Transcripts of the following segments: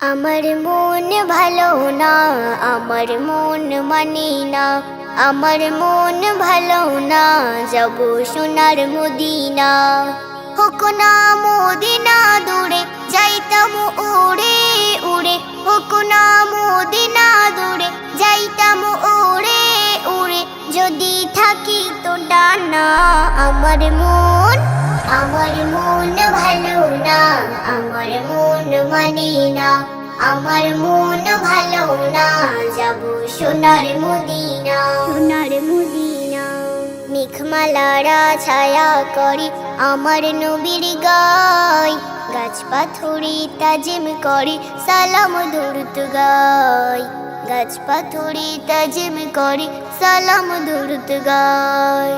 আমার মন ভালো না, আমার মন মানে না, আমার মন ভালো না, যাব সোনার মদিনা। হোক না মদিনা দূরে, যাইতাম উড়ে উড়ে, হোক না মদিনা দূরে, যাইতাম উড়ে উড়ে, যদি থাকি তো ডানা। আমার মন ভালো না, আমার মন মানে না, আমার মন ভালো না, যাব সোনার মদিনা, সোনার মদিনা। মেঘমালারা ছায়া করে আমার নবীর গায়, গাছ পাথরে তাজিম করে সালাম দরুদ গায়, গাছ পাথরে তাজিম করে সালাম দরুদ গায়।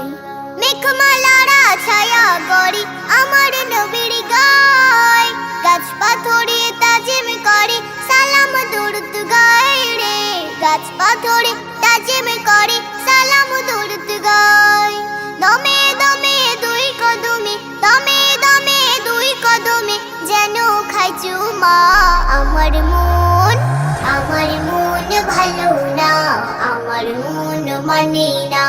মেঘমালারা ছায়া করে আমার নবীর গায়, গাছ পাথরে তাজিম করে সালাম দরুদ গায় রে, গাছ পাথরে তাজিম করে সালাম দরুদ গায়। দমে দমে দুই কদমে, দমে দমে দুই কদমে, যেন খাই চুমা। আমার মন ভালো না, আমার মন মানে না,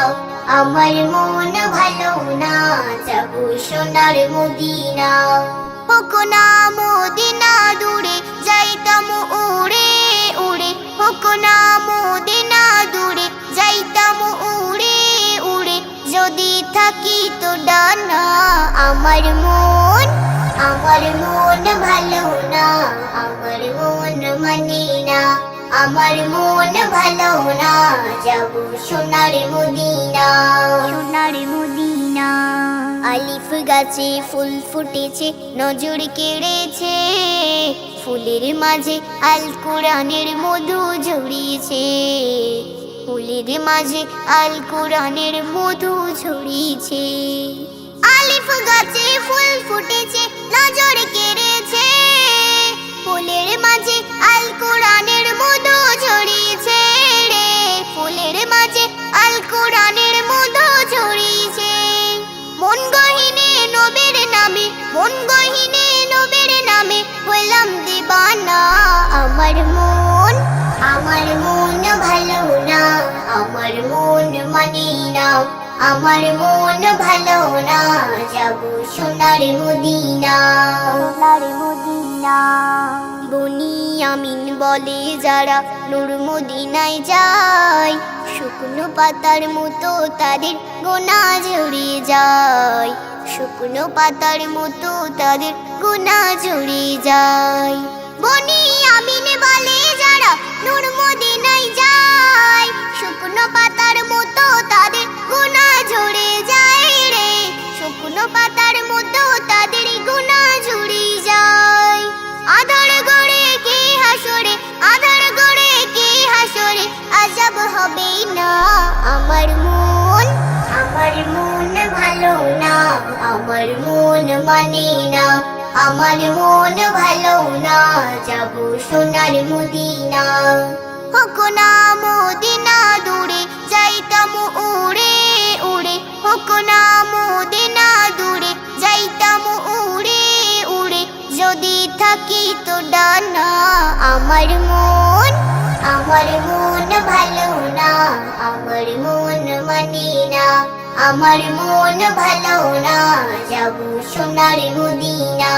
আমার মন ভালো না, যাব সোনার মদিনা। হোক না মদিনা দূরে, যাইতাম উড়ে উড়ে, হোক না মদিনা দূরে, যাইতাম উড়ে উড়ে, যদি থাকি তো ডানা। আমার মন ভালো না, আমার মন মানে না, আমার মন ভালো না, যাব সোনার মদিনা, সোনার মদিনা। আলিফ গাছে ফুল ফুটেছে, নজর কেড়েছে, ফুলের মাঝে আল কোরআনের মধু ঝরিয়েছে, ফুলের মাঝে আল কোরআনের মধু ঝরিয়েছে। আলিফ গাছে ফুল ফুটেছে, নজর কেড়েছে, ফুলের মাঝে আল কোরআনের মধু ঝরিয়েছে রে, ফুলের মাঝে আল কোরআনের মধু ঝরিয়েছে। মন গহিনে নবীর নামে, মন গহিনে নবীর নামে, হইলাম দিবানা। আমার মন ভালো না, আমার মন মানে না, আমার মন ভালো না, যাব সোনার মদিনা, সোনার মদিনা। বনি আমিন বলে যারা নূর মদিনায় যায়, শুকনো পাতার মতো তাদের গোনাহ ঝরে যায়, শুকনো পাতার মতো তাদের গোনাহ ঝরে যায়। বনি আমিন বলে যারা নূর মদিনায় যায়, শুকনো পাতার মতো তাদের গোনাহ ঝরে যায় রে, শুকনো পাতার মতো তাদের গোনাহ ঝরে যায়। আধার গড়ে কি হাসরে, আধার গড়ে কি হাসরে, আযাব হবে না। আমার মন ভালো না, আমার মন মানে না, আমার মন ভালো না, যাব সোনার মদিনা। হোক না মদিনা দূরে, যাইতাম উড়ে উড়ে, হোক না মদিনা দূরে, যাইতাম উড়ে উড়ে, যদি থাকি তো ডানা। আমার মন ভালো না, আমার মন মানে না, আমার মন ভালো না, যাব সোনার মদিনা।